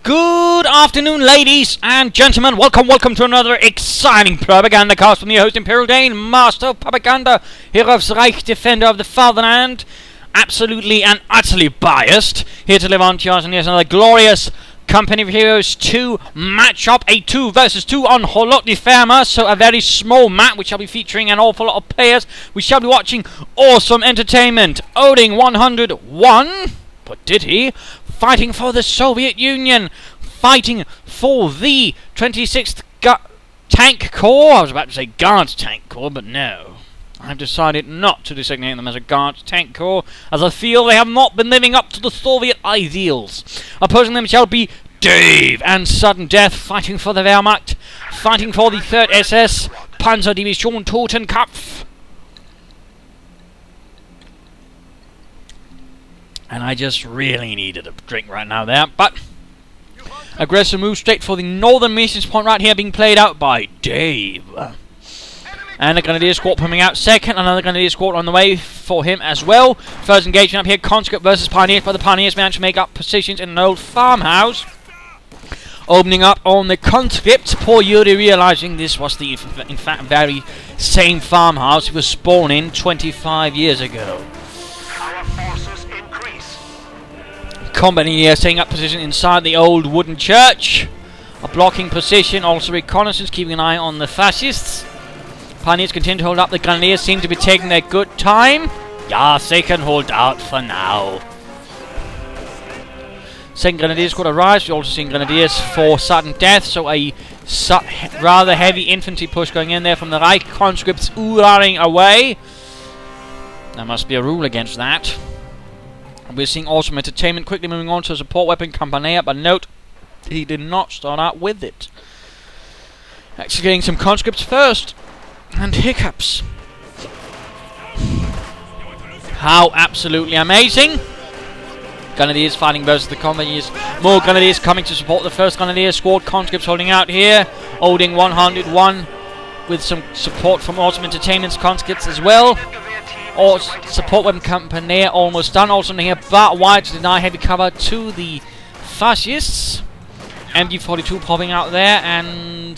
Good afternoon, ladies and gentlemen. Welcome to another exciting Propagandacast from the host Imperial Dane, Master of Propaganda, Heroes Reich, Defender of the Fatherland. Absolutely and utterly biased. Here to live on to yours, and here's another glorious Company of Heroes 2 matchup. A 2 versus 2 on Kholodny ferma. So a very small map which shall be featuring an awful lot of players. We shall be watching Awesomeentertainment. Odeng 101. What did he? Fighting for the Soviet Union. Fighting for the 26th Tank Corps. I was about to say Guards Tank Corps, but no. I've decided not to designate them as a Guards Tank Corps, as I feel they have not been living up to the Soviet ideals. Opposing them shall be Dave and Suddendeath, fighting for the Wehrmacht, fighting for the 3rd SS, Panzerdivision Totenkopf. And I just really needed a drink right now there, but aggressive move straight for the northern missions point right here, being played out by Dave. And a Grenadier squad coming out second, another Grenadier squad on the way for him as well. First engagement up here, Conscript versus Pioneers, but the Pioneers managed to make up positions in an old farmhouse. Opening up on the Conscript, poor Yuri realizing this was the, in fact, very same farmhouse he was spawned in 25 years ago. Company here setting up position inside the old wooden church. A blocking position, also reconnaissance, keeping an eye on the fascists. Pioneers continue to hold up. The Grenadiers seem to be taking their good time. Yes, they can hold out for now. Second Grenadier squad arrives. We're also seeing Grenadiers for Suddendeath, so a rather heavy infantry push going in there from the Reich. Conscripts running away. There must be a rule against that. We're seeing Awesomeentertainment quickly moving on to a support weapon, Campanella, but note, he did not start out with it. Actually getting some conscripts first, and hiccups. How absolutely amazing! Grenadiers fighting versus the Companies. More Grenadiers coming to support the first Grenadier squad. Conscripts holding out here. Odeng 101 with some support from Awesomeentertainment's conscripts as well. Or support weapon company almost done. Also here, but wide to deny heavy cover to the fascists. MG42 popping out there, and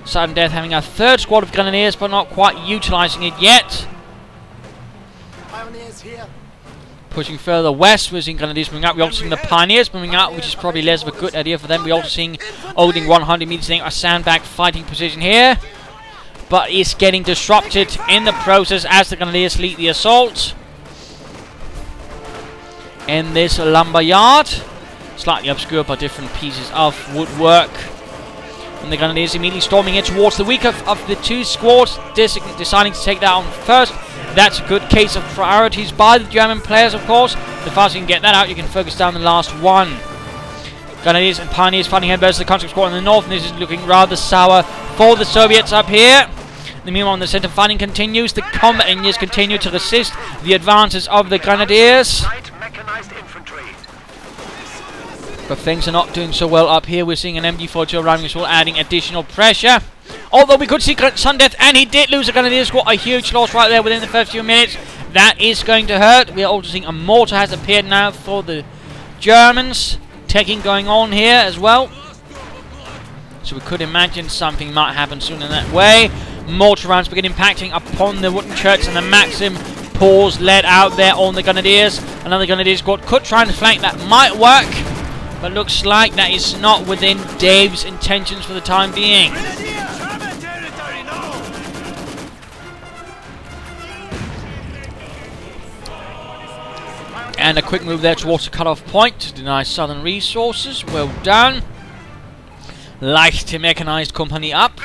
Suddendeath having a third squad of Grenadiers, but not quite utilizing it yet. Pioneers here. Pushing further west, we're seeing Grenadiers moving up. We're also seeing the Pioneers moving out, which is probably less of a good idea for them. We're also seeing Odeng 100 meters taking a sandbag fighting position here, but is getting disrupted in the process as the Grenadiers lead the assault. In this lumber yard, slightly obscured by different pieces of woodwork. And the Grenadiers immediately storming in towards the weaker of the two squads, deciding to take that on first. That's a good case of priorities by the German players, of course. The faster you can get that out, you can focus down the last one. Grenadiers and Pioneers fighting head versus the Conscript squad in the north, and this is looking rather sour for the Soviets up here. Meanwhile, in the center, fighting continues. The combat engineers continue to resist the advances of the Grenadiers. But things are not doing so well up here. We're seeing an MG42 arriving as well, adding additional pressure. Although we could see Suddendeath, and he did lose a Grenadier squad. A huge loss right there within the first few minutes. That is going to hurt. We are also seeing a mortar has appeared now for the Germans. Taking going on here as well. So we could imagine something might happen soon in that way. Mortar rounds begin impacting upon the wooden church, and the Maxim pours lead out there on the Grenadiers. Another Grenadier squad could try and flank. That might work, but looks like that is not within Dave's intentions for the time being. And a quick move there towards the cut-off point to deny southern resources. Well done. Leichte mechanized company up.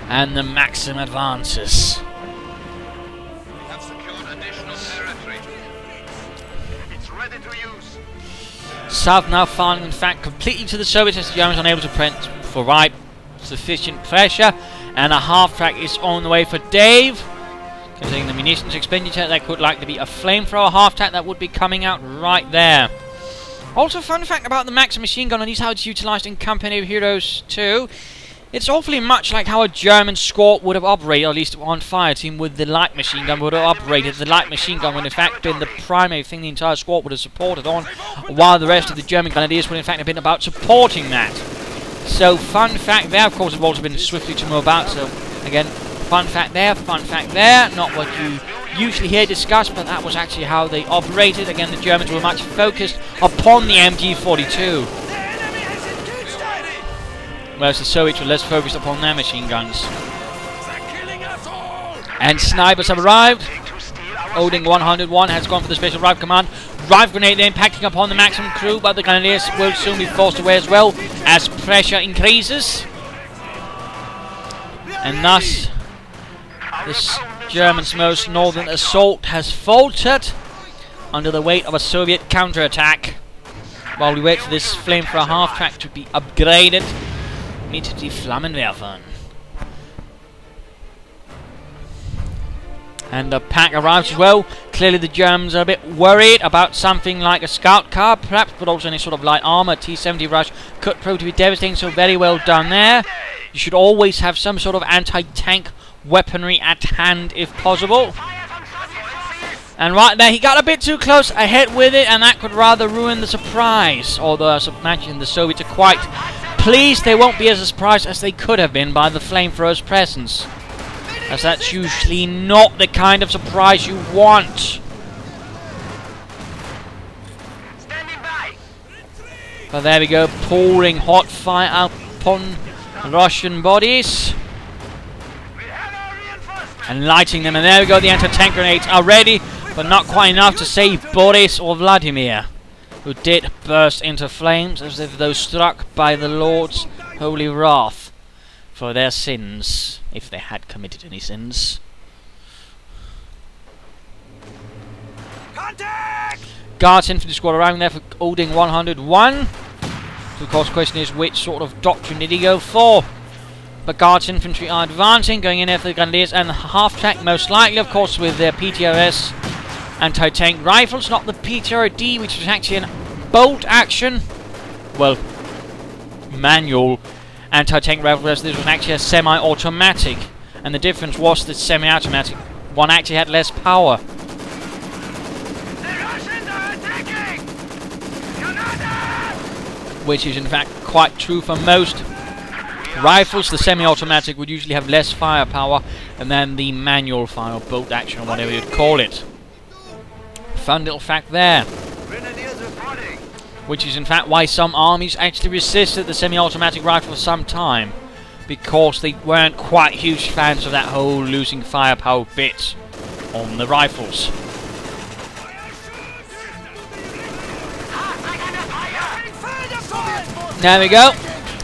And the Maxim advances. We have secured additional territory. It's ready to use. South now falling, in fact, completely to the Soviets as the Germans unable to provide sufficient pressure. And a half-track is on the way for Dave. Considering the munitions expenditure, that could likely be a flamethrower half-track that would be coming out right there. Also, fun fact about the Maxim machine gun, and these how it's utilized in Company of Heroes 2. It's awfully much like how a German squad would have operated, or at least one fire team with the light machine gun would have operated. The light machine gun would in fact been the primary thing the entire squad would have supported on, while the rest of the German grenadiers would in fact have been about supporting that. So fun fact there, of course, have also been swiftly to move about, so again, fun fact there, not what you usually hear discussed, but that was actually how they operated. Again, the Germans were much focused upon the MG42, whereas the Soviets were less focused upon their machine guns. And snipers have arrived. Odeng 101 has gone for the special rifle command. Rifle grenade impacting upon the maximum crew, but the grenadiers will soon be forced away as well as pressure increases. And thus, this German's most northern assault has faltered under the weight of a Soviet counterattack. While we wait for this flamethrower half-track to be upgraded mit die Flammenwerfern. And the pack arrives as well. Clearly the Germans are a bit worried about something like a scout car, perhaps, but also any sort of light armor. T-70 rush could prove to be devastating, so very well done there. You should always have some sort of anti-tank weaponry at hand if possible. And right there, he got a bit too close ahead with it, and that could rather ruin the surprise. Although I imagine the Soviets are quite pleased they won't be as surprised as they could have been by the flamethrower's presence, as that's usually not the kind of surprise you want. But there we go, pouring hot fire upon Russian bodies and lighting them, and there we go, the anti-tank grenades are ready, but not quite enough to save Boris or Vladimir, who did burst into flames as if those struck by the Lord's holy wrath for their sins, if they had committed any sins. Contact! Guards infantry squad arriving there for Odeng 101. So of course the question is, which sort of doctrine did he go for? But Guards infantry are advancing, going in there for the Grenadiers and the half-track, most likely of course with their PTRS anti-tank rifles, not the PTRD, which was actually a bolt action, well, manual anti-tank rifle, whereas this was actually a semi-automatic, and the difference was that semi-automatic one actually had less power. Which is in fact quite true for most rifles. The semi-automatic would usually have less firepower than the manual fire, or bolt action, or whatever you'd call it. Fun little fact there. Which is in fact why some armies actually resisted the semi-automatic rifle for some time, because they weren't quite huge fans of that whole losing firepower bit on the rifles. There we go.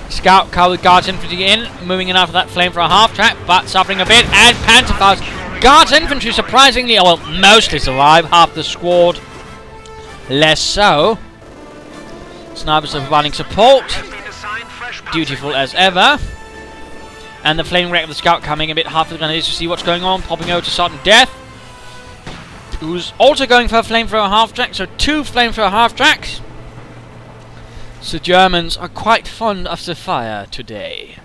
Scout car with Guards infantry in, moving in after that flamethrower half-track, but suffering a bit, and Panzerfaust. Guards infantry surprisingly, well, mostly survive, half the squad less so. Snipers are providing support, dutiful as ever. And the flaming wreck of the scout coming a bit half of the grenades to see what's going on, popping over to Suddendeath, who's also going for a flamethrower half-track, so 2 flamethrower half-tracks. So Germans are quite fond of the fire today.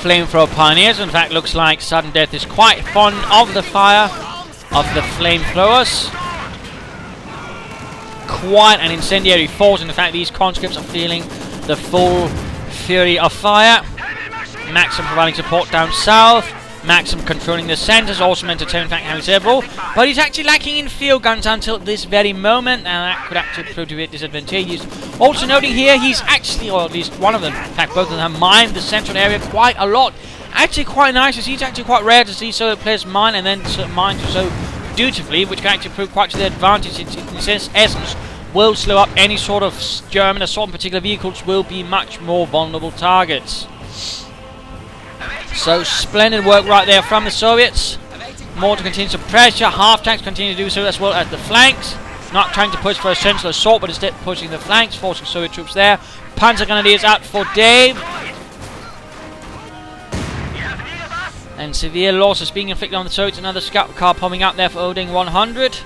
Flamethrower pioneers, in fact looks like Suddendeath is quite fond of the fire of the flamethrowers. Quite an incendiary force, and in fact these conscripts are feeling the full fury of fire. Maxim providing support down south, Maxim controlling the centres, Awesomeentertainment in fact having several, but he's actually lacking in field guns until this very moment, and that could actually prove to be disadvantageous. Also noting here, he's actually, or at least one of them, in fact both of them, mined the central area quite a lot. Actually quite nice to see, it's actually quite rare to see so players mine and then mine so dutifully, which can actually prove quite to their advantage. In essence, will slow up any sort of German assault, in particular vehicles will be much more vulnerable targets. So splendid work right there from the Soviets. More to continue to pressure, half-tanks continue to do so as well as the flanks. Not trying to push for a central assault, but instead pushing the flanks, forcing Soviet troops there. Panzer Grenadiers out for Dave. And severe losses being inflicted on the Soviets. Another scout car popping up there for Odeng 100.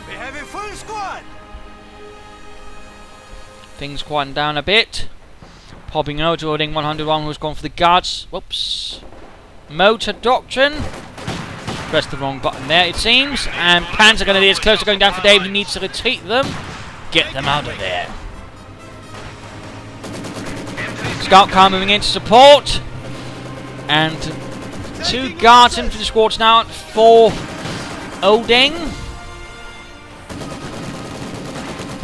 We have a full squad. Things quieting down a bit. Popping over to Odeng 101 who's gone for the guards. Whoops. Motor doctrine. Pressed the wrong button there it seems. And Panzer Grenadiers close to going down for Dave. He needs to retreat them. Get them out of there. Scout car moving in to support. And 2 guards infantry squads now for Odeng.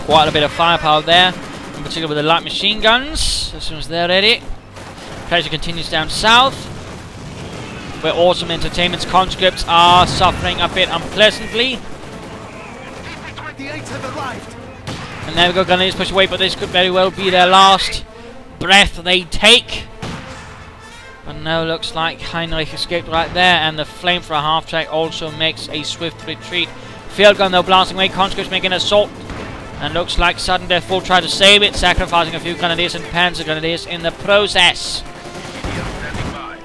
Quite a bit of firepower there. In particular with the light machine guns. As soon as they're ready. Pressure continues down south. Where Awesomeentertainment's conscripts are suffering a bit unpleasantly. And there we go, Grenadiers push away, but this could very well be their last breath they take. But now looks like Heinrich escaped right there, and the flame for a half-track also makes a swift retreat. Field gun though blasting away, conscripts making an assault. And looks like Suddendeath will try to save it, sacrificing a few Grenadiers and Panzer Grenadiers in the process.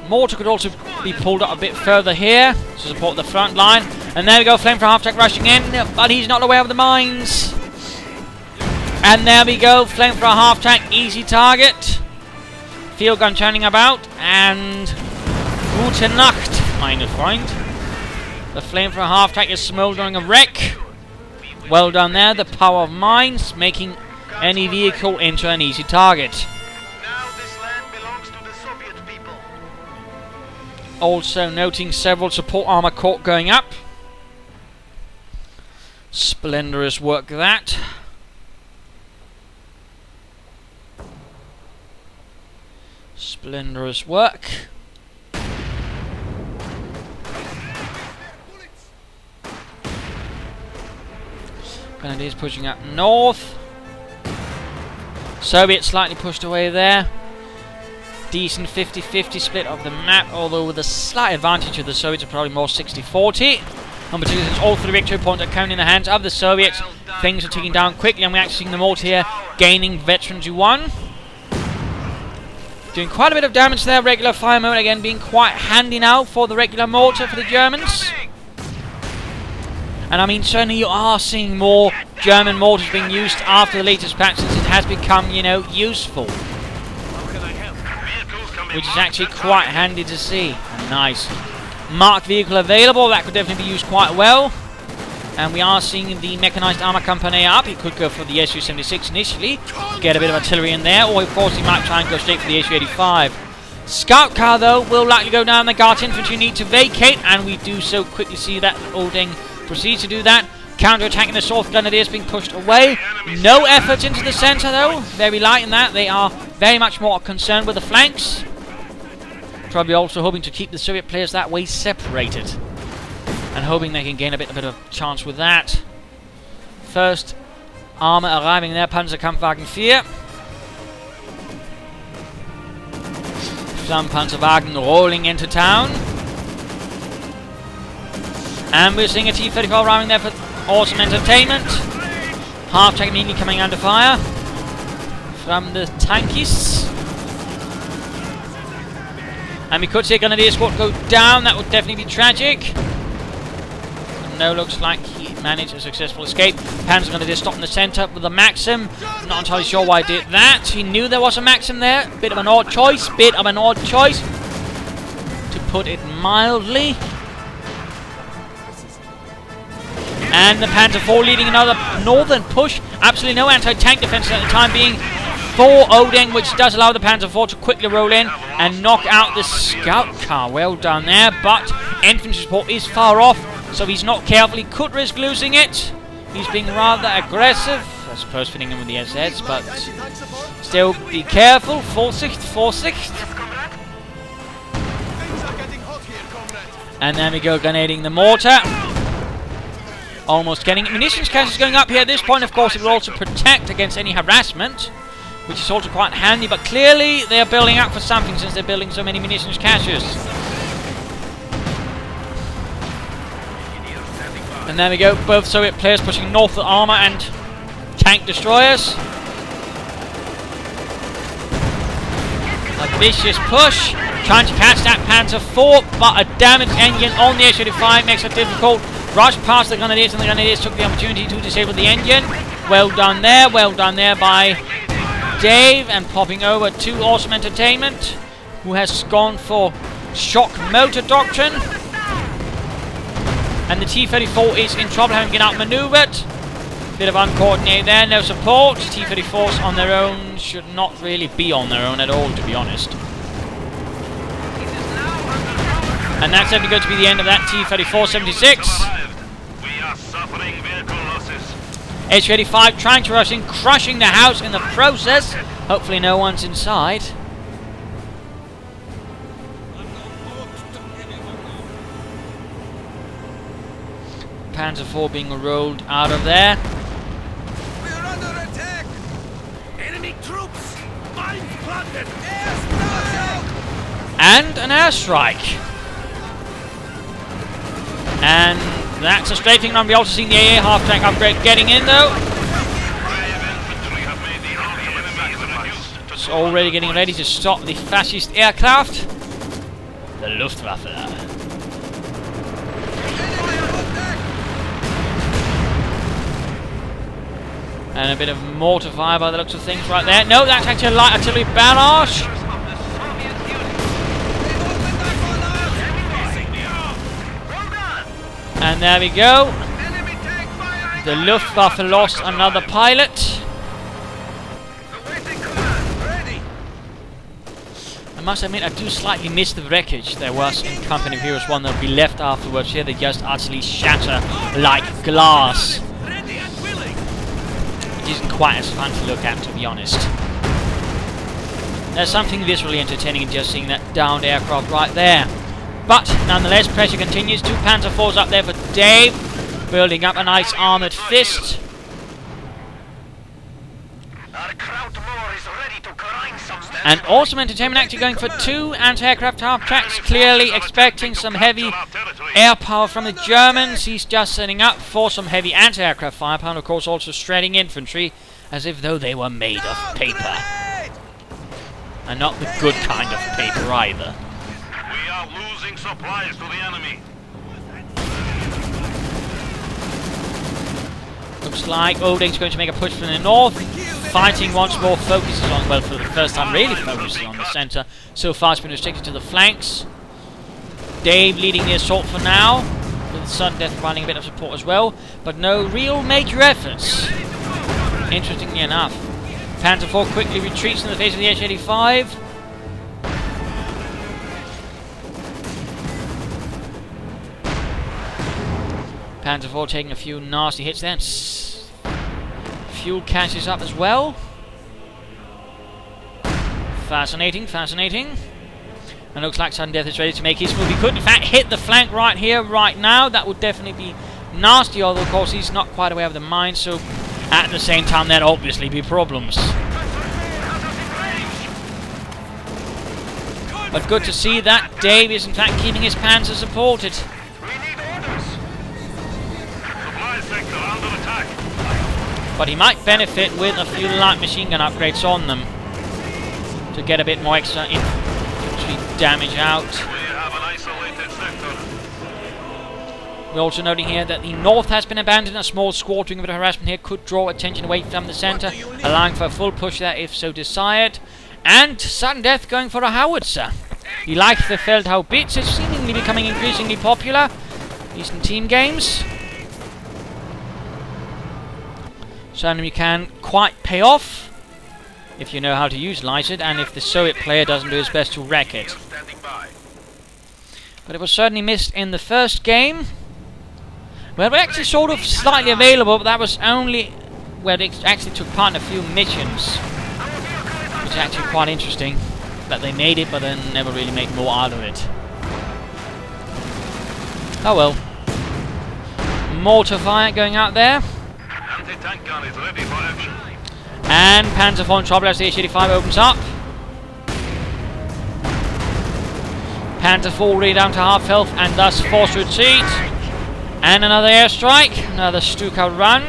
Mortar could also be pulled up a bit further here to support the front line. And there we go, flame for half-track rushing in, but he's not aware of the mines. And there we go, flame for a half-track, easy target. Field gun turning about, and Gute Nacht, meine Freund. The flame for a half-track is smouldering a wreck. Well done there, the power of mines, making any vehicle into an easy target. Now this land belongs to the Soviet people. Also noting several support armor corps going up. Splendorous work that. Splendorous work. Grenadiers pushing up north. Soviets slightly pushed away there. Decent 50-50 split of the map, although with a slight advantage of the Soviets, are probably more 60-40. And particularly since all 3 victory points are currently in the hands of the Soviets, things are ticking down quickly, and we're actually seeing the mortar here gaining veterans who won. Doing quite a bit of damage there, regular fire mode again being quite handy now for the regular mortar for the Germans. And I mean, certainly you are seeing more German mortars being used after the latest patch, since it has become, you know, useful. Which is actually quite handy to see. Nice. Marked vehicle available, that could definitely be used quite well. And we are seeing the mechanized armor company up. He could go for the Su-76 initially, get a bit of artillery in there, or of course he might try and go straight for the Su-85. Scout car though will likely go down. The Guards infantry need to vacate, and we do so quickly see that Odeng proceeds to do that. Counter-attacking the South Grenadiers being pushed away. No effort into the centre though, very light in that. They are very much more concerned with the flanks. Probably also hoping to keep the Soviet players that way separated. And hoping they can gain a bit of chance with that. First armor arriving there, Panzerkampfwagen 4. Some Panzerwagen rolling into town. And we're seeing a T-34 arriving there for Awesomeentertainment. Half-track immediately coming under fire from the tankies. And we could see a Grenadier squad go down. That would definitely be tragic. No, looks like he managed a successful escape. Panzer Grenadier stopped in the centre with a Maxim. Not entirely sure why he did that. He knew there was a Maxim there. Bit of an odd choice. To put it mildly. And the Panzer IV leading another northern push. Absolutely no anti-tank defences at the time being for Odeng, which does allow the Panzer IV to quickly roll in and knock out the scout car. Well done there, but infantry support is far off, so he's not careful. He could risk losing it. He's being rather aggressive. I suppose fitting in with the SS, but still be careful. Vorsicht. And then we go grenading the mortar. Almost getting it. Munitions caches going up here at this point. Of course, it will also protect against any harassment, which is also quite handy, but clearly they are building up for something since they're building so many munitions caches. And there we go, both Soviet players pushing north with armor and tank destroyers. A vicious push. Trying to catch that Panzer IV, but a damaged engine on the H-85 makes it difficult. Rushed past the Grenadiers, and the Grenadiers took the opportunity to disable the engine. Well done there by Dave, and popping over to Awesomeentertainment, who has gone for shock motor doctrine. And the T-34 is in trouble, having been outmaneuvered. Bit of uncoordinated there, no support. T-34s on their own should not really be on their own at all, to be honest. And that's certainly going to be the end of that T-34-76. H-85 trying to rush in, crushing the house in the process. Hopefully no one's inside. Panzer IV being rolled out of there. We are under attack! Enemy troops! Mines planted! And an airstrike. And that's a strafing run. We also seen the AA half-track upgrade getting in though. It's already getting ready to stop the fascist aircraft. The Luftwaffe. And a bit of mortar fire by the looks of things right there. No, that's actually a light artillery barrage. And there we go. The Luftwaffe lost another pilot. I must admit, I do slightly miss the wreckage there was in Company of Heroes 1 that will be left afterwards. Here they just utterly shatter like glass. It isn't quite as fun to look at, to be honest. There's something visually entertaining in just seeing that downed aircraft right there. But nonetheless, pressure continues. 2 Panzer IVs up there for Dave, building up a nice armoured fist. And Awesomeentertainment actually going for 2 anti-aircraft half-tracks, clearly expecting some heavy air power from the Germans. He's just setting up for some heavy anti-aircraft firepower, and of course also shredding infantry, as if though they were made of paper. And not the good kind of paper either. We are losing supplies to the enemy. Looks like Odeng's going to make a push from the north. Fighting once more focuses on, well, for the first time really focuses on the centre. So far it's been restricted to the flanks. Dave leading the assault for now, with Suddendeath providing a bit of support as well, but no real major efforts. Interestingly enough, Panzer IV quickly retreats in the face of the H-85. Panzer IV taking a few nasty hits there. Fuel catches up as well. Fascinating, fascinating. And looks like Suddendeath is ready to make his move. He could in fact hit the flank right here, right now. That would definitely be nasty, although of course he's not quite aware of the mine, so at the same time there'd obviously be problems. But good to see that Dave is in fact keeping his panzer supported. But he might benefit with a few light machine gun upgrades on them to get a bit more extra infantry damage out. We're also noting here that the north has been abandoned. A small squattering bit of harassment here could draw attention away from the centre, allowing for a full push there if so desired. And Suddendeath going for a howitzer. He likes the Feldhaubitze, it's seemingly becoming increasingly popular. Decent team games. Certainly can quite pay off if you know how to utilise it, and if the Soviet player doesn't do his best to wreck it. But it was certainly missed in the first game. Well, we're actually sort of slightly available, but that was only where they actually took part in a few missions, which is actually quite interesting. That they made it, but then never really made more out of it. Oh well. Mortar fire going out there. Anti-tank gun is ready for action. And Panzer IV in trouble as the H-85 opens up. Panzer IV already down to half health and thus forced retreat. And another airstrike. Another Stuka run.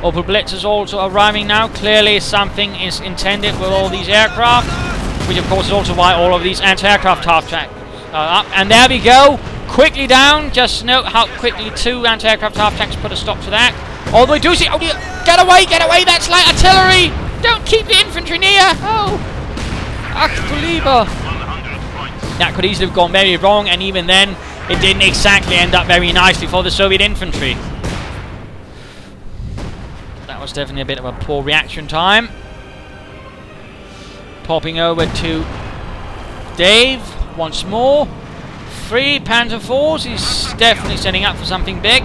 Opal Blitzers also arriving now. Clearly something is intended with all these aircraft, which of course is also why all of these anti-aircraft half tracks are up. And there we go, quickly down. Just note how quickly 2 anti-aircraft half tracks put a stop to that. Although we do see, oh, get away, that's light artillery. Don't keep the infantry near. Oh, ach du lieber. That could easily have gone very wrong, and even then, it didn't exactly end up very nicely for the Soviet infantry. That was definitely a bit of a poor reaction time. Popping over to Dave once more. 3 Panzer IVs. He's definitely setting up for something big.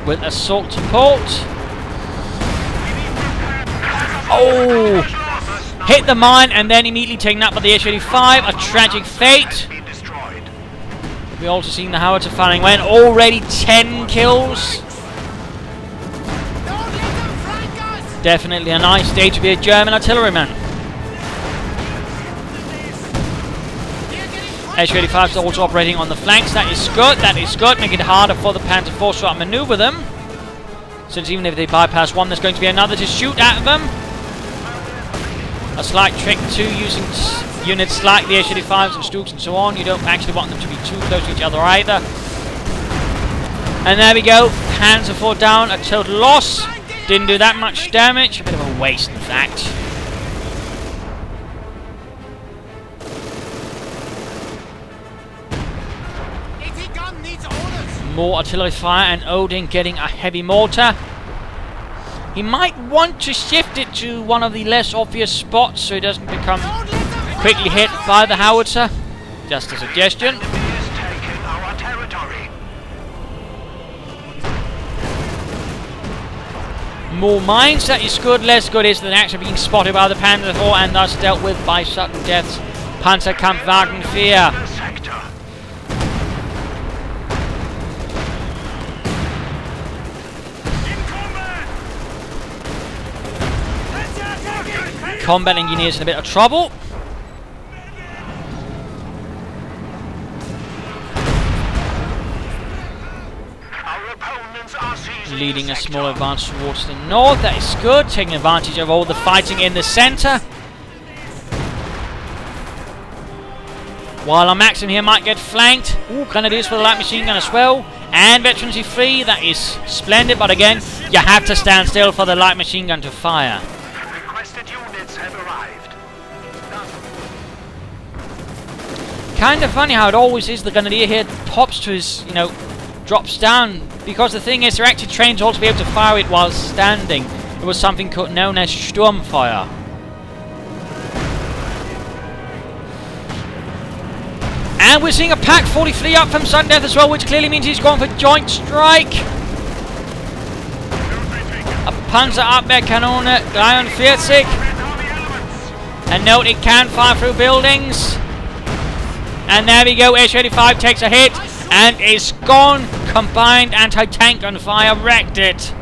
With assault support. Oh! Hit the mine and then immediately taken up by the H-85. A tragic fate. We also seen the howitzer firing when already 10 kills. Definitely a nice day to be a German artilleryman. H-85 is also operating on the flanks. That is good, Making it harder for the Panzer IV to outmaneuver them. Since even if they bypass one, there's going to be another to shoot at them. A slight trick too, using units like the H-85s and Stooks and so on. You don't actually want them to be too close to each other either. And there we go, Panzer IV down, a total loss. Didn't do that much damage, a bit of a waste in fact. More artillery fire and Odeng getting a heavy mortar. He might want to shift it to one of the less obvious spots so he doesn't become quickly hit by the howitzer. Just a suggestion. More mines, that is good. Less good is than actually being spotted by the Panzer IV and thus dealt with by Suddendeath's Panzerkampfwagen 4. Combat engineers in a bit of trouble. Leading a small advance towards the north. That is good. Taking advantage of all the fighting in the centre. While our Maxim here might get flanked. Ooh, Grenadiers for the light machine gun as well. And Veterans free. That is splendid. But again, you have to stand still for the light machine gun to fire. Kind of funny how it always is the Grenadier here pops to his, drops down. Because the thing is, they're actually trained to also be able to fire it while standing. It was something known as Sturmfeuer. And we're seeing a Pak 43 up from Suddendeath as well, which clearly means he's gone for joint strike. A Panzerabwehrkanone 43. And note it can fire through buildings. And there we go, H-85 takes a hit and is gone. Combined anti-tank gunfire wrecked it.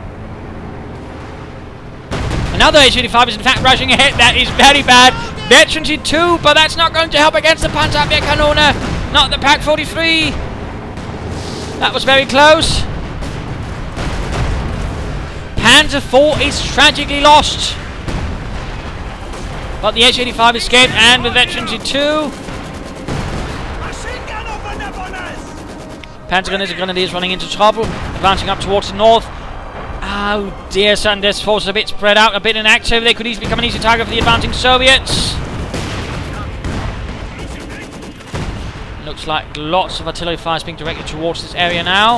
Another H-85 is in fact rushing ahead. That is very bad. Veterans 2, but that's not going to help against the Panzerabwehrkanone. Not the Pak 43. That was very close. Panzer IV is tragically lost. But the H-85 escaped and the Veterans 2. Panzer Grenadiers running into trouble, advancing up towards the north. Oh dear, Suddendeath's forces are a bit spread out, a bit inactive. They could easily become an easy target for the advancing Soviets. Looks like lots of artillery fire is being directed towards this area now.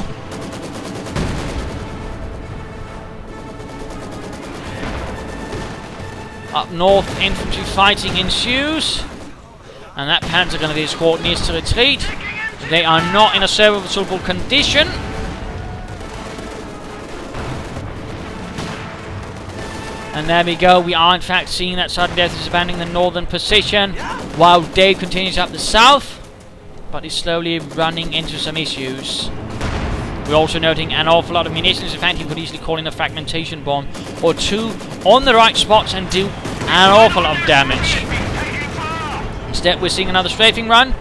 Up north, infantry fighting ensues. And that Panzer Grenadier squad needs to retreat. They are not in a serviceable condition. And there we go. We are in fact seeing that Suddendeath is abandoning the northern position while Dave continues up the south. But he's slowly running into some issues. We're also noting an awful lot of munitions. In fact, he could easily call in a fragmentation bomb or two on the right spots and do an awful lot of damage. Instead, we're seeing another strafing run,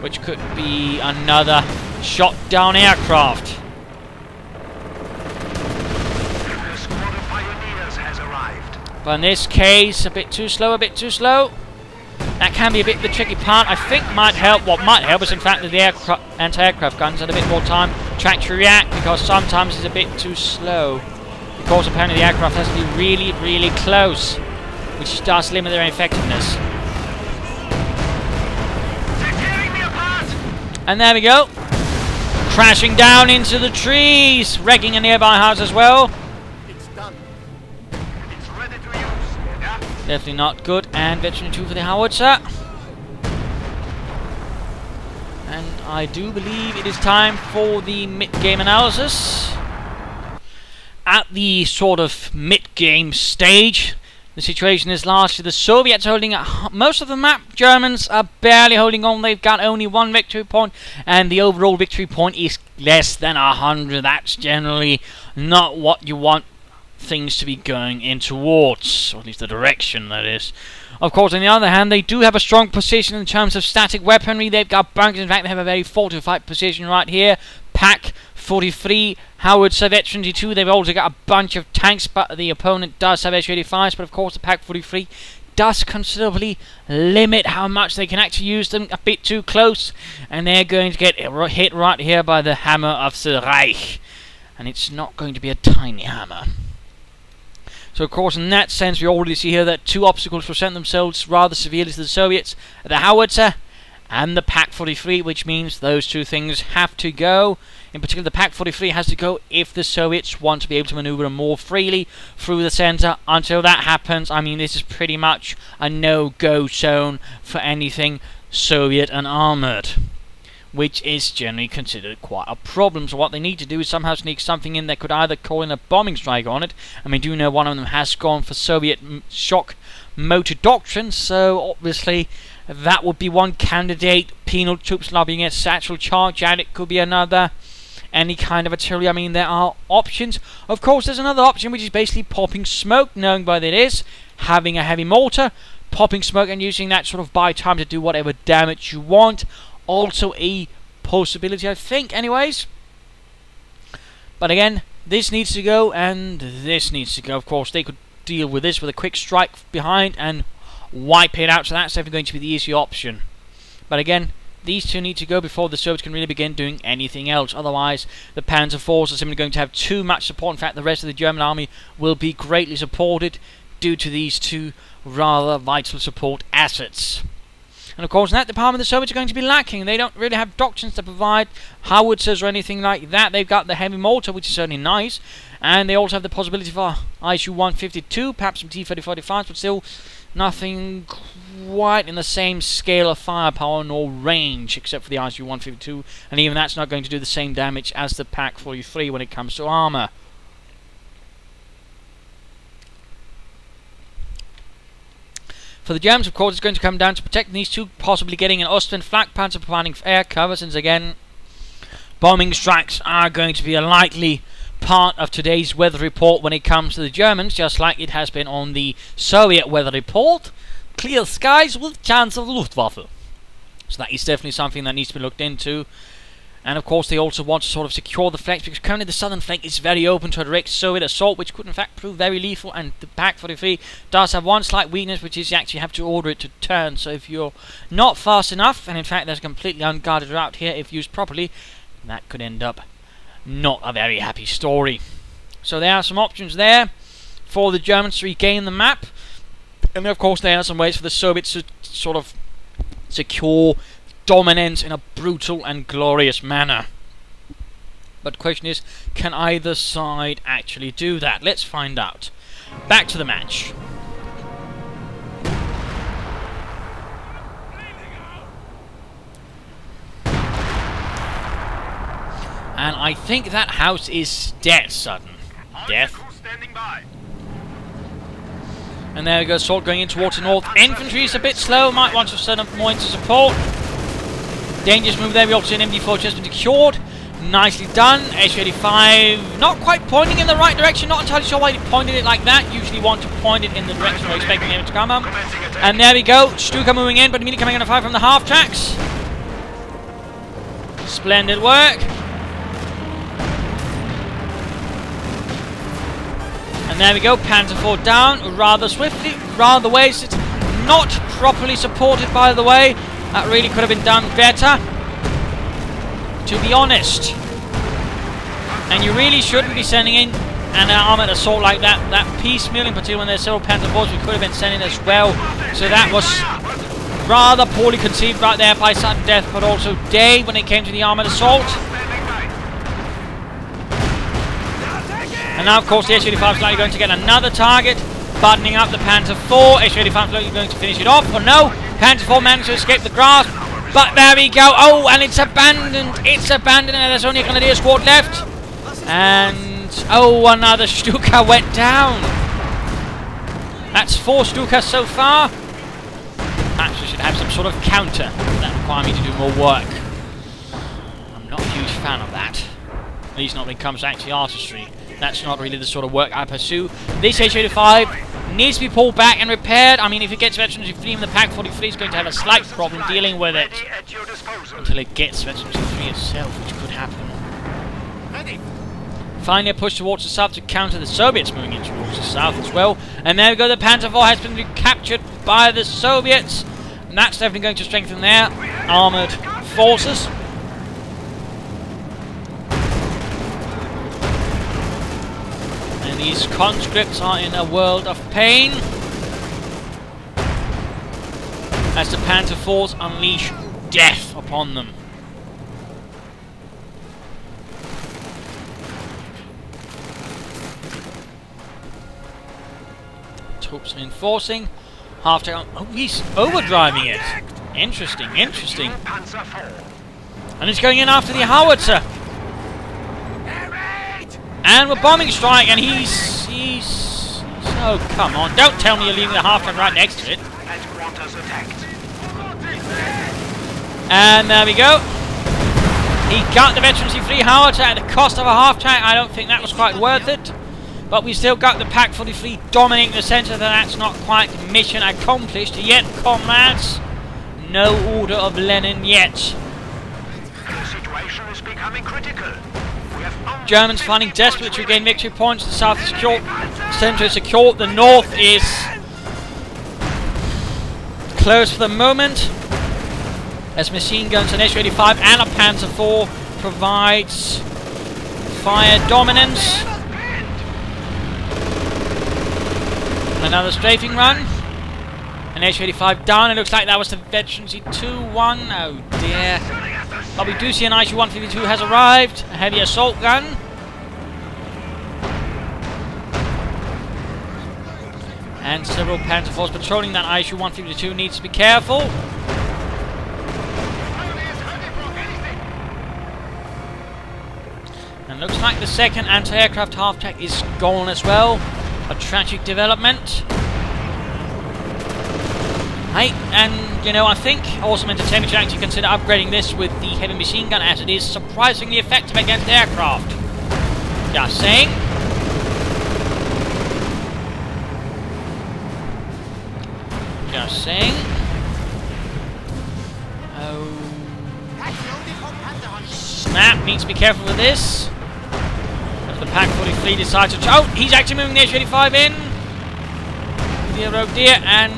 which could be another shot down aircraft. But in this case, a bit too slow, a bit too slow. That can be a bit the tricky part. I think might help. What might help is in fact that the anti-aircraft guns had a bit more time to actually react, because sometimes it's a bit too slow. Because apparently the aircraft has to be really, really close, which does limit their effectiveness. And there we go. Crashing down into the trees, wrecking a nearby house as well. It's done. It's ready to use. Yeah? Definitely not good. And veteran 2 for the howitzer. And I do believe it is time for the mid-game analysis. At the sort of mid-game stage, the situation is largely the Soviets holding most of the map. Germans are barely holding on. They've got only 1 victory point, and the overall victory point is less than 100. That's generally not what you want things to be going in towards, or at least the direction that is. Of course, on the other hand, they do have a strong position in terms of static weaponry. They've got bunkers. In fact, they have a very fortified position right here. Pack 43, howitzer, veteran 2. They've also got a bunch of tanks, but the opponent does have Su-85s. But of course, the Pack 43 does considerably limit how much they can actually use them. A bit too close, and they're going to get hit right here by the hammer of the Reich. And it's not going to be a tiny hammer. So of course, in that sense, we already see here that 2 obstacles present themselves rather severely to the Soviets: the howitzer and the Pack 43, which means those 2 things have to go. In particular, the Pack 43 has to go if the Soviets want to be able to maneuver more freely through the center. Until that happens, I mean, this is pretty much a no-go zone for anything Soviet and armored, which is generally considered quite a problem. So what they need to do is somehow sneak something in that could either call in a bombing strike on it, and we do know one of them has gone for Soviet shock motor doctrine, so obviously that would be one candidate. Penal troops lobbing a satchel charge, and it could be another. Any kind of artillery. I mean, there are options. Of course, there's another option, which is basically popping smoke, knowing what it is, having a heavy mortar, popping smoke and using that sort of buy time to do whatever damage you want. Also a possibility, I think, anyways. But again, this needs to go, and this needs to go. Of course, they could deal with this with a quick strike behind and wipe it out, so that's definitely going to be the easy option. But again, these 2 need to go before the Soviets can really begin doing anything else. Otherwise, the Panzer force are simply going to have too much support. In fact, the rest of the German army will be greatly supported due to these 2 rather vital support assets. And of course, in that department, the Soviets are going to be lacking. They don't really have doctrines to provide howitzers or anything like that. They've got the heavy mortar, which is certainly nice. And they also have the possibility for Isu-152, perhaps some T-3045s, but still nothing quite in the same scale of firepower nor range, except for the Isu-152. And even that's not going to do the same damage as the Pack 43 when it comes to armor. For the Germans, of course, it's going to come down to protecting these 2, possibly getting an Ostwind flak panzer, providing air cover, since again, bombing strikes are going to be a likely part of today's weather report when it comes to the Germans, just like it has been on the Soviet weather report. Clear skies with chance of Luftwaffe. So that is definitely something that needs to be looked into. And of course, they also want to sort of secure the flanks, because currently the southern flank is very open to a direct Soviet assault, which could in fact prove very lethal. And the Pack 43 does have one slight weakness, which is you actually have to order it to turn. So if you're not fast enough, and in fact there's a completely unguarded route here if used properly, that could end up not a very happy story. So there are some options there for the Germans to regain the map. And of course there are some ways for the Soviets to sort of secure dominance in a brutal and glorious manner. But the question is, can either side actually do that? Let's find out. Back to the match. And I think that house is dead, Suddendeath. And there we go, assault going in towards the north. Infantry is a bit slow, might want to send up points of support. Dangerous move there, we also see an MD4 just been secured. Nicely done. Su-85 not quite pointing in the right direction, not entirely sure why he pointed it like that. Usually want to point it in the direction we're expecting him to come up. And there we go, Stuka moving in, but immediately coming on a fire from the half tracks. Splendid work. And And there we go, Panzer IV down rather swiftly, rather wasted. Not properly supported, by the way. That really could have been done better, to be honest. And you really shouldn't be sending in an armoured assault like that. That piecemeal, in particular when there's several Panzer IVs, we could have been sending as well. So that was rather poorly conceived right there by Suddendeath, but also Day when it came to the armoured assault. And now, of course, the S-85 is likely going to get another target, buttoning up the Panzer IV. S-85 is likely going to finish it off. Or no, Panzer IV managed to escape the grasp. But there we go. Oh, and it's abandoned. It's abandoned, and there's only a Grenadier squad left. And, oh, another Stuka went down. That's 4 Stukas so far. Perhaps we should have some sort of counter that require me to do more work. I'm not a huge fan of that. At least not when it comes to actually artistry. That's not really the sort of work I pursue. This H-85 needs to be pulled back and repaired. I mean, if it gets veterans free in the Pack 43, it's going to have a slight problem dealing with it. Until it gets veterans free itself, which could happen. Finally, a push towards the south to counter the Soviets moving in towards the south as well. And there we go, the Panzer IV has been recaptured by the Soviets. And that's definitely going to strengthen their armoured forces. And these conscripts are in a world of pain as the Panzer IVs unleash death upon them. Troops reinforcing. Half tank. Oh, he's overdriving it. Interesting, interesting. And it's going in after the howitzer. And we're bombing strike, and he's. Oh, come on! Don't tell me you're leaving the half tank right next to it. And there we go. He got the veterans free howitzer at the cost of a half tank. I don't think that was quite worth it. But we still got the Pack 43 dominating the centre. That's not quite mission accomplished yet, comrades. No order of Lenin yet. The situation is becoming critical. Germans finding desperate to regain victory points. The south is secure. The centre is secure. The north is closed for the moment. As machine guns, an S-85 and a Panzer IV provides fire dominance. Another strafing run. An H-85 down. It looks like that was the Veterans 2-1. Oh dear. But we do see an ISU-152 has arrived. A heavy assault gun. And several Panzer IVs patrolling that ISU-152 needs to be careful. And looks like the second anti-aircraft half-track is gone as well. A tragic development. Hey, and you know, I think Awesomeentertainment should actually consider upgrading this with the heavy machine gun, as it is surprisingly effective against aircraft. Just saying. Just saying. Oh. Snap needs to be careful with this. The Pack 43 decides to... Oh, he's actually moving the H-85 in. Dear, oh dear, and...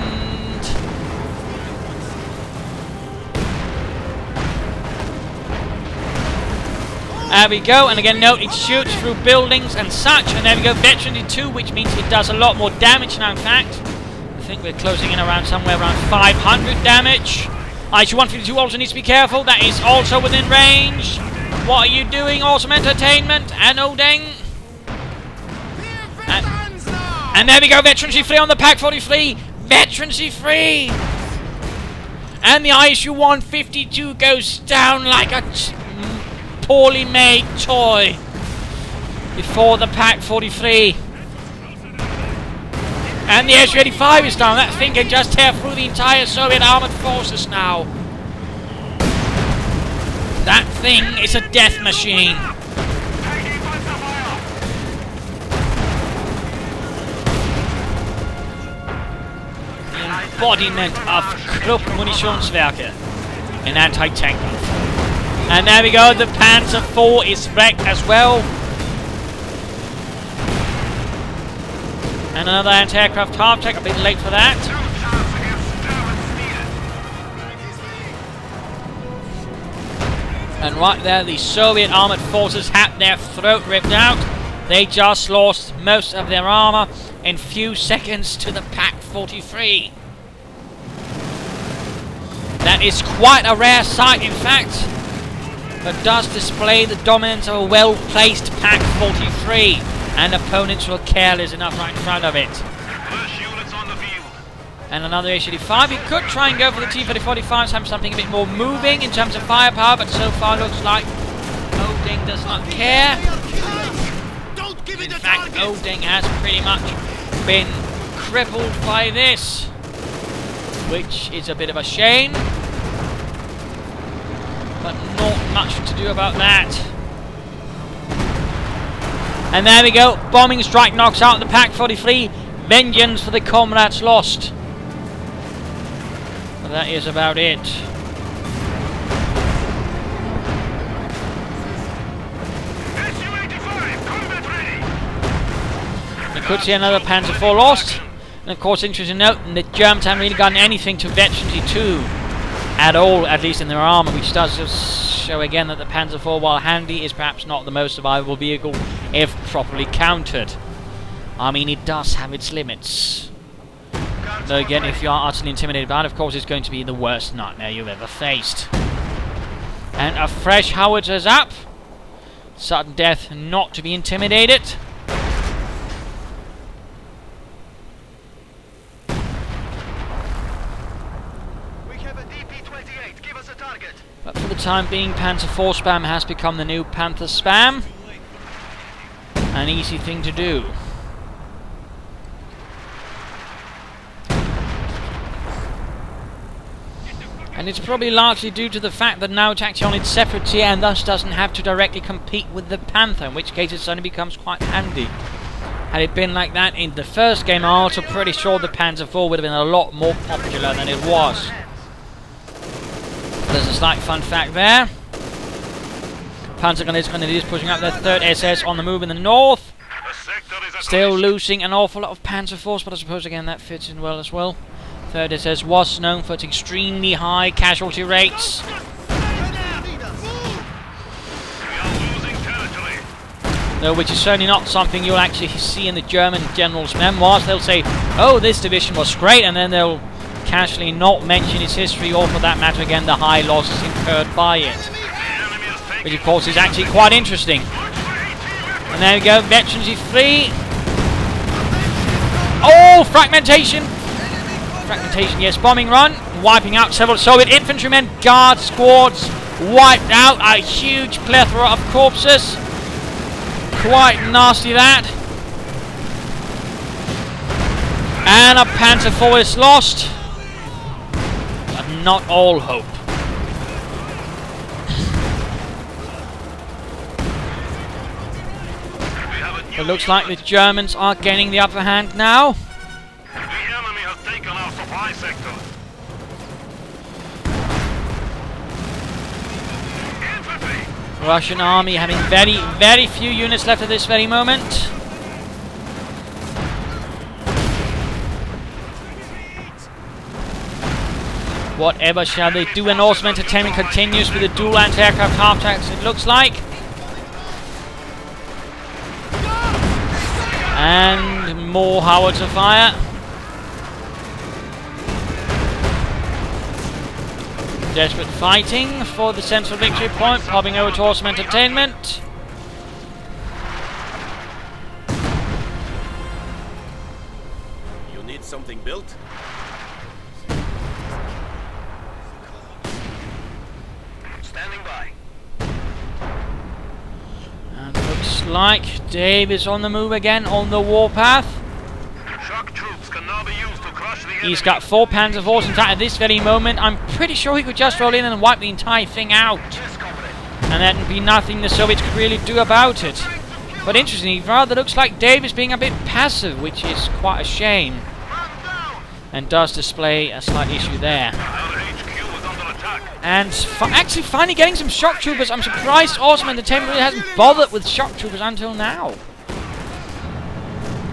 There we go, and again, note, it shoots through buildings and such, and there we go, Veterans 2, which means it does a lot more damage now, in fact. I think we're closing in around somewhere around 500 damage. ISU-152 also needs to be careful, that is also within range. What are you doing, Awesomeentertainment and Odeng? And there we go, Veterans free on the Pack 43. Veterans free. And the ISU-152 goes down like a poorly made toy before the Pack 43. And the S-85 is down. That thing can just tear through the entire Soviet armored forces now. That thing is a death machine. The embodiment of Krupp Munitionswerke in anti-tank guns. And there we go, the Panzer IV is wrecked as well. And another anti-aircraft half-tech, a bit late for that. And right there, the Soviet armored forces had their throat ripped out. They just lost most of their armor in few seconds to the Pak-43. That is quite a rare sight, in fact, but does display the dominance of a well-placed Pak-43, and opponents were careless enough right in front of it. And another H-85. He could try and go for the T-3045s, have something a bit more moving in terms of firepower, but so far looks like Odeng does not care. In fact, Odeng has pretty much been crippled by this, which is a bit of a shame, but not much to do about that. And there we go, bombing strike knocks out the Pak-43. Vengeance for the comrades lost. But that is about it. You could see another Panzer IV lost. And of course, interesting to note, the Germans haven't really gotten anything to Veteran 2 at all, at least in their armour, which does just show again that the Panzer IV, while handy, is perhaps not the most survivable vehicle if properly countered. I mean, it does have its limits. Though again, if you are utterly intimidated by it, of course, it's going to be the worst nightmare you've ever faced. And a fresh howitzer up. Sudden death not to be intimidated. But for the time being, Panzer IV spam has become the new Panther spam. An easy thing to do. And it's probably largely due to the fact that now it's actually on its separate tier and thus doesn't have to directly compete with the Panther, in which case it suddenly becomes quite handy. Had it been like that in the first game, I'm also pretty sure the Panzer IV would have been a lot more popular than it was. There's a slight fun fact there. Panzergrenadiers pushing up their 3rd SS on the move in the north. Still losing an awful lot of Panzer force, but I suppose again that fits in well as well. 3rd SS was known for its extremely high casualty rates. Though which is certainly not something you'll actually see in the German generals' memoirs. They'll say, oh, this division was great, and then they'll casually not mention its history, or for that matter again the high losses incurred by it, which of course is actually quite interesting. And there we go, Veterans E3. Oh, fragmentation, yes, bombing run, wiping out several Soviet infantrymen, guard squads wiped out, a huge plethora of corpses, quite nasty that. And a Panzer IV is lost. Not all hope. It looks like the Germans are gaining the upper hand now. The enemy has taken our supply sector. Infantry! Russian army having very, very few units left at this very moment. Whatever shall they do? And Awesomeentertainment continues with the dual anti-aircraft half-tracks, it looks like. And more howitzer fire. Desperate fighting for the central victory point, popping over to Awesomeentertainment. You need something built? Standing by. And looks like Dave is on the move again on the warpath. Shock troops can now be used to crush the enemy. He's got 4 Panzer IVs in fact at this very moment. I'm pretty sure he could just roll in and wipe the entire thing out. And there'd be nothing the Soviets could really do about it. But interestingly, it rather looks like Dave is being a bit passive, which is quite a shame. And does display a slight issue there. And actually finally getting some shock troopers. I'm surprised Awesomeentertainment really hasn't bothered with shock troopers until now.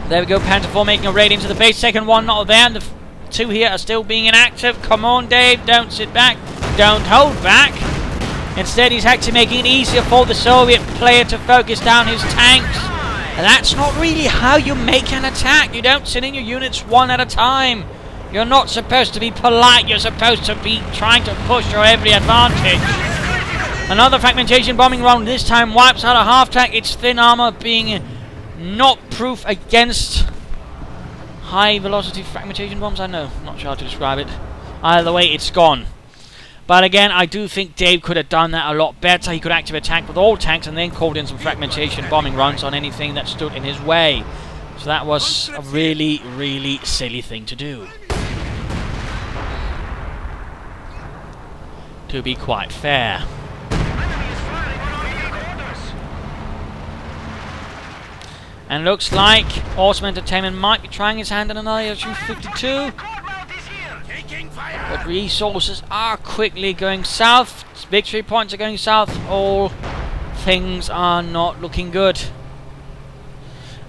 There we go, Panzer 4 making a raid into the base. Second one not there. The two here are still being inactive. Come on, Dave, don't sit back. Don't hold back. Instead, he's actually making it easier for the Soviet player to focus down his tanks. And that's not really how you make an attack. You don't send in your units one at a time. You're not supposed to be polite. You're supposed to be trying to push your every advantage. Another fragmentation bombing run. This time wipes out a half-tank. Its thin armor being not proof against high-velocity fragmentation bombs. I know. Not sure how to describe it. Either way, it's gone. But again, I do think Dave could have done that a lot better. He could activate attack with all tanks and then called in some fragmentation bombing runs on anything that stood in his way. So that was a really, really silly thing to do. To be quite fair. And looks like Awesomeentertainment might be trying his hand on another Su-52. But resources are quickly going south. Victory points are going south. All things are not looking good.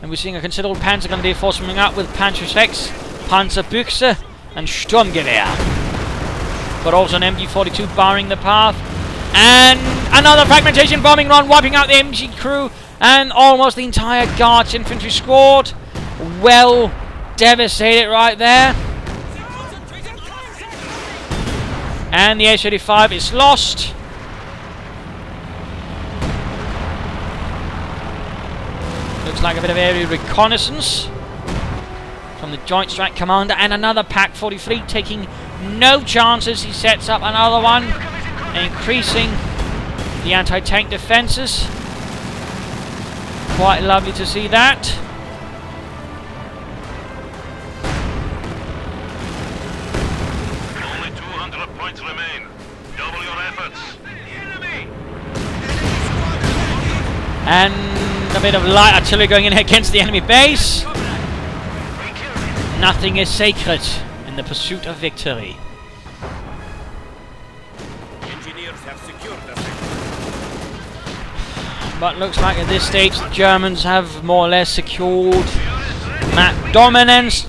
And we're seeing a considerable Panzergrenadier force coming up with Panzerschrecks, Panzerbüchse and Sturmgewehr. But also an MG-42 barring the path. And another fragmentation bombing run, wiping out the MG crew and almost the entire Guards infantry squad. Well devastated right there. And the H-35 is lost. Looks like a bit of aerial reconnaissance from the Joint Strike Commander. And another Pak-43 taking no chances. He sets up another one, increasing the anti-tank defences. Quite lovely to see that. Only 200 points remain. Double your efforts. And a bit of light artillery going in against the enemy base. Nothing is sacred in the pursuit of victory. Engineers have secured the sector. But looks like at this stage the Germans have more or less secured map dominance.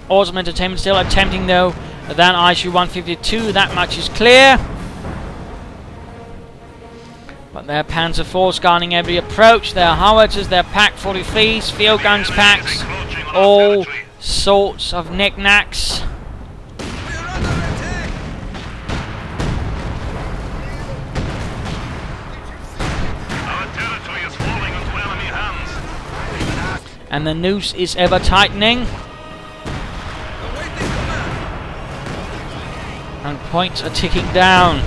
Awesomeentertainment still attempting though than Su-152, that much is clear. But their Panzer IVs guarding every approach, their howitzers, their Pak-43s, field guns packs, all sorts of knickknacks. Our territory is falling into enemy hands. And the noose is ever tightening. And points are ticking down.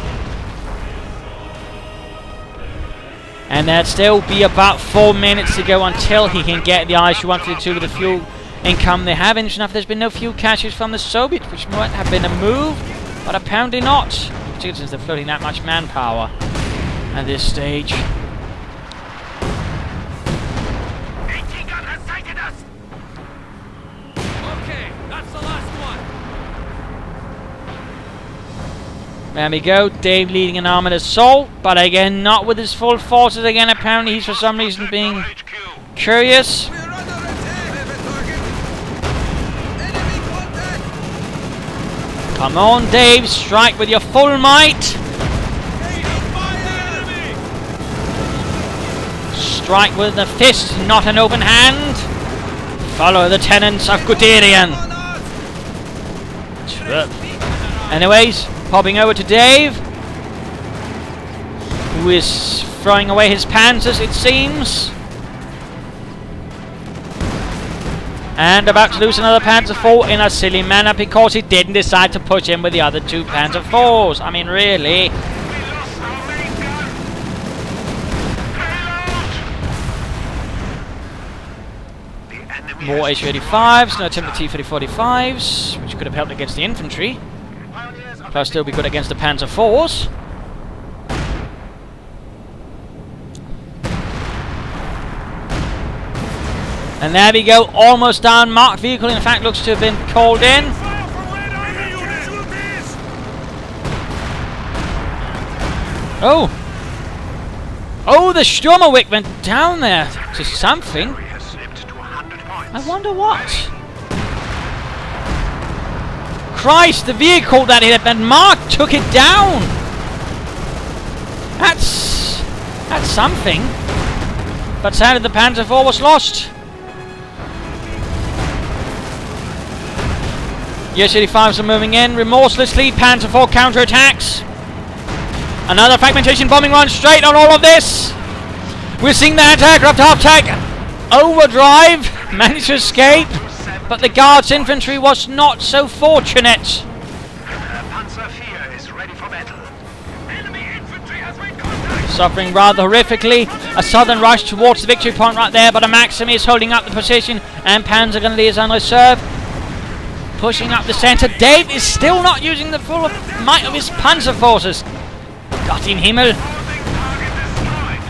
And there'd still be about 4 minutes to go until he can get the Su-152 with the fuel income they have. Interesting enough, there's been no fuel caches from the Soviets, which might have been a move, but apparently not, particularly since they're floating that much manpower at this stage. 18 gun has sighted us. Okay, that's the last one. There we go, Dave leading an armoured assault, but again not with his full forces. Again, apparently he's for some reason being curious. Come on, Dave, strike with your full might. Strike with the fist, not an open hand. Follow the tenets of Guderian. Anyways, popping over to Dave, who is throwing away his panzers, it seems. And about to lose another Panzer IV in a silly manner because he didn't decide to push in with the other two Panzer IVs. I mean, really. More Su-85s, no attempt at T-3045s, which could have helped against the infantry. Plus still be good against the Panzer IVs. And there we go, almost down. Marked vehicle, in fact, looks to have been called in. Oh! Oh, the Sturmgewehr went down there to something. I wonder what? Christ, the vehicle that had been marked took it down! That's something. But sadly the Panzer IV was lost. The S-85s are moving in remorselessly. Panzer IV counterattacks. Another fragmentation bombing run straight on all of this. We're seeing the anti-aircraft half-tank overdrive. Managed to escape. But the Guards infantry was not so fortunate. Panzer IV is ready for battle. Enemy infantry has made contact. Suffering rather horrifically. A sudden rush towards the victory point right there, but a Maxim is holding up the position, and Panzer Grenadiers on reserve. Pushing up the centre. Dave is still not using the full might of his Panzer forces. Gott im Himmel. Holding target destroyed.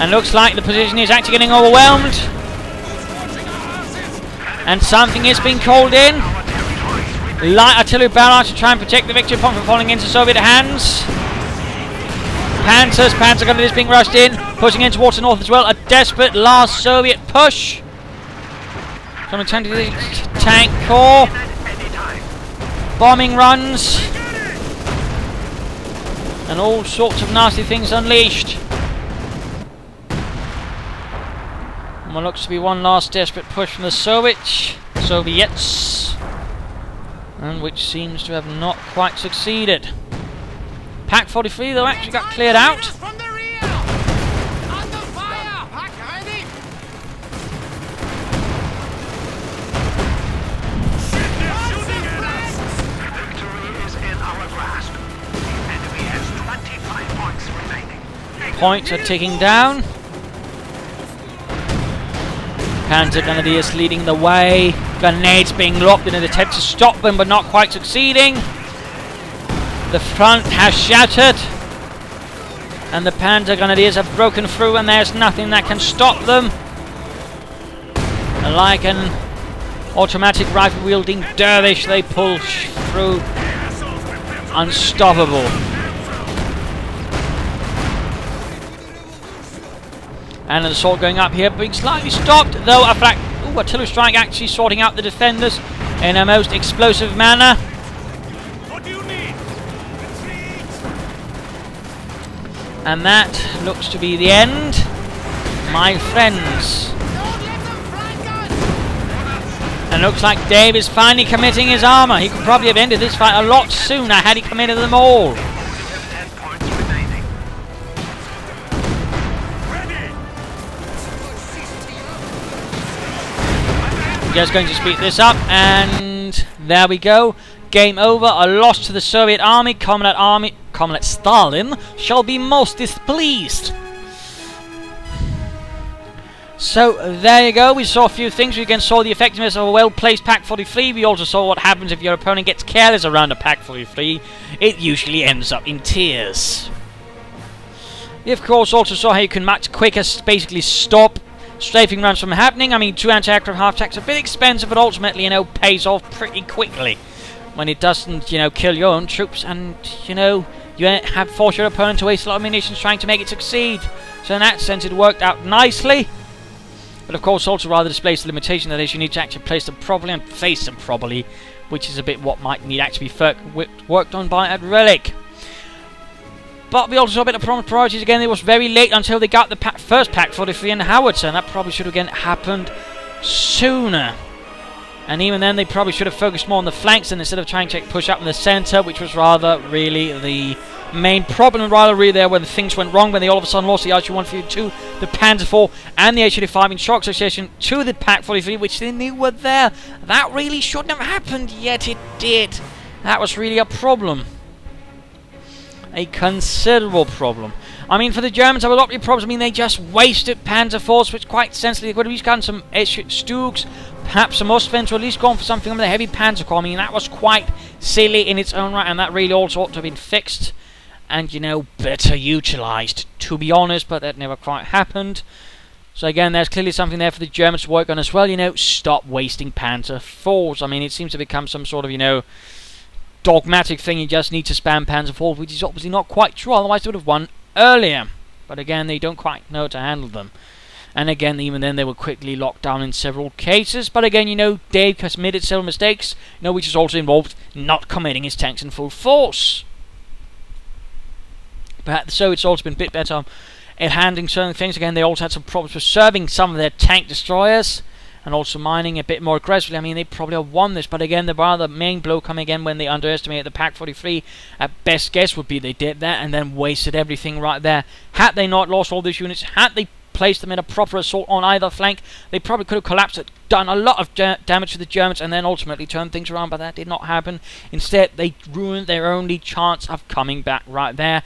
And looks like the position is actually getting overwhelmed. And something is being called in. Light artillery barrage to try and protect the victory point from falling into Soviet hands. Panzer Grenadiers being rushed in, pushing in towards the north as well. A desperate last Soviet push. From the tank corps. Bombing runs. And all sorts of nasty things unleashed. And what looks to be one last desperate push from the Soviets. And which seems to have not quite succeeded. Pack 43 though actually got cleared out. From the rear! Under fire! Pack ready! Victory is in our grasp. The enemy has 25 points remaining. Points are ticking down. Panzer Grenadiers leading the way. Grenades being lobbed in an attempt to stop them, but not quite succeeding. The front has shattered. And the Panzer Grenadiers have broken through, and there's nothing that can stop them. Like an automatic rifle wielding dervish, they pull through. Unstoppable. And an assault going up here, being slightly stopped, though a artillery strike actually sorting out the defenders in a most explosive manner. What do you need? Retreat! And that looks to be the end, my friends. Don't let them flank us! And looks like Dave is finally committing his armour. He could probably have ended this fight a lot sooner had he committed them all. We have 10 points remaining. Just going to speed this up, and there we go. Game over. A loss to the Soviet army. Comrade Stalin shall be most displeased. So there you go. We saw a few things. We again saw the effectiveness of a well-placed Pack 43. We also saw what happens if your opponent gets careless around a Pack 43. It usually ends up in tears. We of course also saw how you can much quicker basically stop strafing runs from happening. I mean, 2 anti-aircraft half-tracks are a bit expensive, but ultimately, pays off pretty quickly when it doesn't, kill your own troops, and, you have forced your opponent to waste a lot of munitions trying to make it succeed. So in that sense, it worked out nicely. But of course, also rather displays the limitation that is you need to actually place them properly and face them properly, which is a bit what might need actually be worked on by at Relic. But we also saw a bit of priorities again. It was very late until they got the first Pack 43 and howitzer, and that probably should have again happened sooner. And even then, they probably should have focused more on the flanks instead of trying to push up in the centre, which was rather really the main problem. Rather really there when things went wrong, when they all of a sudden lost the RG-152, the Panzer IV, and the H-85 in shock association to the Pack 43, which they knew were there. That really shouldn't have happened, yet it did. That was really a problem. A considerable problem. I mean, for the Germans, there were a lot of problems. I mean, they just wasted Panzer IVs, which quite sensibly they could have at least gotten some Stugs, perhaps some Ostvens, or at least gone for something with a heavy Panzer Corps. I mean, that was quite silly in its own right, and that really also ought to have been fixed and, better utilised, to be honest, but that never quite happened. So again, there's clearly something there for the Germans to work on as well, stop wasting Panzer IVs. I mean, it seems to become some sort of, dogmatic thing. You just need to spam Panzer IV, which is obviously not quite true, otherwise they would have won earlier. But again, they don't quite know how to handle them. And again, even then, they were quickly locked down in several cases. But again, you know, Dave has committed several mistakes, you know, which is also involved not committing his tanks in full force. But so it's also been a bit better at handling certain things. Again, they also had some problems with serving some of their tank destroyers and also mining a bit more aggressively. I mean, they probably have won this, but again, the main blow coming again when they underestimated the Pack 43. At best guess would be they did that and then wasted everything right there. Had they not lost all these units, had they placed them in a proper assault on either flank, they probably could have collapsed it, done a lot of damage to the Germans, and then ultimately turned things around, but that did not happen. Instead, they ruined their only chance of coming back right there,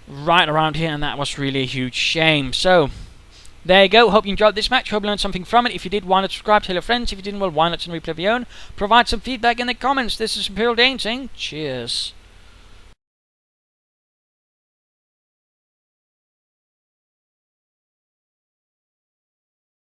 right around here, and that was really a huge shame. So, there you go. Hope you enjoyed this match. Hope you learned something from it. If you did, why not subscribe, tell your friends. If you didn't, well, why not send a replay of your own? Provide some feedback in the comments. This is Imperial Dane saying cheers.